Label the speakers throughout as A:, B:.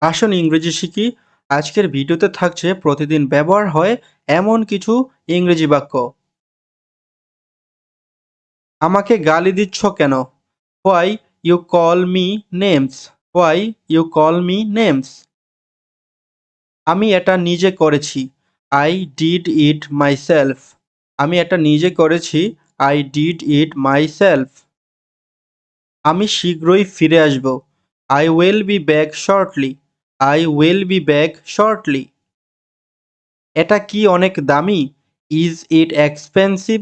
A: আসুন ইংরেজি শিখি। আজকের ভিডিওতে থাকছে প্রতিদিন ব্যবহার হয় এমন কিছু ইংরেজি বাক্য। আমাকে গালি দিচ্ছ কেন? Why you call me names? Why you call me names? আমি এটা নিজে করেছি। I did it myself. আমি এটা নিজে করেছি। I did it myself. আমি শীঘ্রই ফিরে আসব। I will be back shortly. I will be back shortly. এটা কি অনেক দামি? Is it expensive?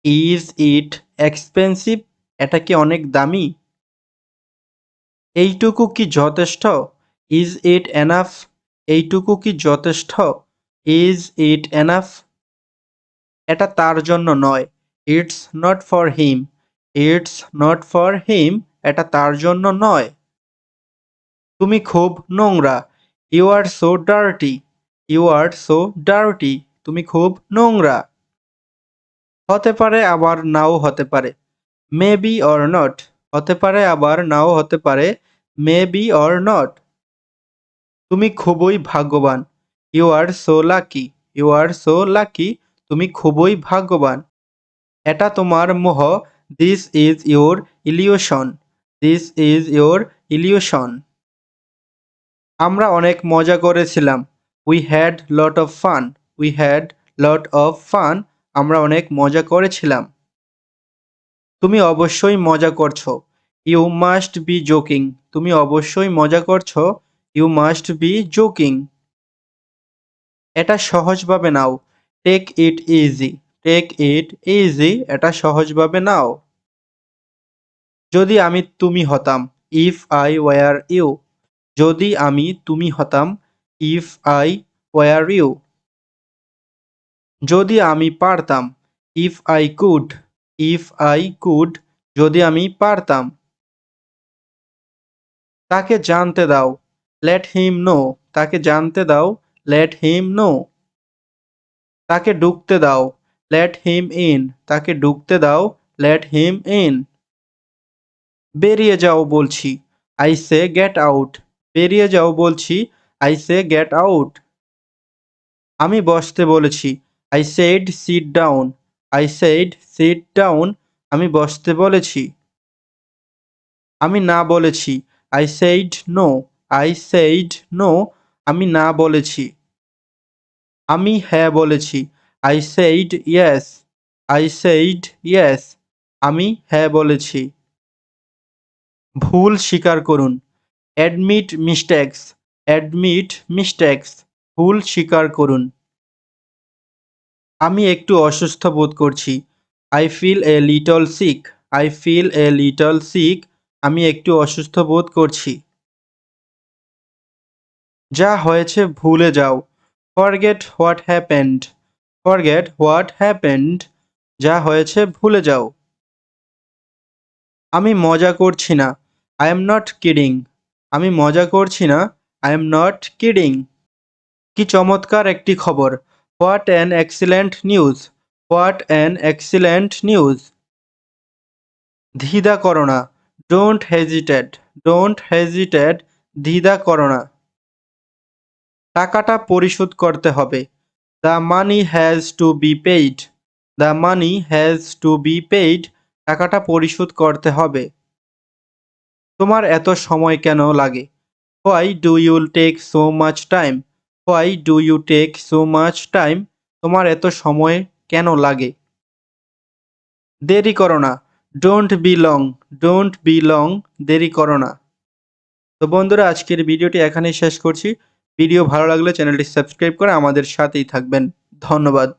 A: Is it expensive? এটা কি অনেক দামি? এইটুকু কি যথেষ্ট? Is it enough? এইটুকু কি যথেষ্ট? Is it enough? এটা তার জন্য নয়। It's not for him. It's not for him. এটা তার জন্য নয়। তুমি খুব নোংরা। You are so dirty. You are so dirty. তুমি খুব নোংরা। হতে পারে আবার নাও হতে পারে। Maybe or not. হতে পারে আবার নাও হতে পারে। Maybe or not. তুমি খুবই ভাগ্যবান। You are so lucky. You are so lucky. তুমি খুবই ভাগ্যবান। এটা তোমার মোহ। This is your illusion. This is your illusion. আমরা অনেক মজা করেছিলাম। We had lot of fun. We had lot of fun. আমরা অনেক মজা করেছিলাম। তুমি অবশ্যই মজা করছো। You must be joking. তুমি অবশ্যই মজা করছো। You must be joking. এটা সহজভাবে নাও। Take it easy. Take it easy. এটা সহজভাবে নাও। যদি আমি তুমি হতাম। If I were you. যদি আমি তুমি হতাম। If I were you. যদি আমি পারতাম। If I could. If I could. যদি আমি পারতাম। তাকে জানতে দাও। Let him know. তাকে জানতে দাও। Let him know. তাকে ঢুকতে দাও। Let him in. তাকে ঢুকতে দাও। Let him in. বেরিয়ে যাও বলছি। I say get out. বেরিয়ে যাও বলছি। I say get out. আমি বসতে বলেছি। I said sit down. I said sit down. আমি বসতে বলেছি। আমি না বলেছি। I said no. I said no. আমি না বলেছি। আমি হ্যাঁ বলেছি। I said yes. I said yes. আমি হ্যাঁ বলেছি। ভুল স্বীকার করুন। Admit mistakes. Admit mistakes. ভুল স্বীকার করুন। আমি একটু অসুস্থ বোধ করছি। I feel a little sick. I feel a little sick. আমি একটু অসুস্থ বোধ করছি। যা হয়েছে ভুলে যাও। Forget what happened. Forget what happened. যা হয়েছে ভুলে যাও। আমি মজা করছি না। I am not kidding. আমি মজা করছি না। I am not kidding. কি চমৎকার একটি খবর। What an excellent news. What an excellent news. দ্বিধা করো না। Don't hesitate. Don't hesitate. দ্বিধা করো না। টাকাটা পরিশোধ করতে হবে। The money has to be paid. The money has to be paid. টাকাটা পরিশোধ করতে হবে। তোমার এত সময় কেন লাগে? Why do you take so much time? Why do you take so much time? তোমার এত সময় কেন লাগে? দেরি করো না। Don't be long. Don't be long. দেরি করো না। তো বন্ধুরা, আজকের ভিডিওটি এখানেই শেষ করছি। ভিডিও ভালো লাগলে চ্যানেলটি সাবস্ক্রাইব করে আমাদের সাথেই থাকবেন। ধন্যবাদ।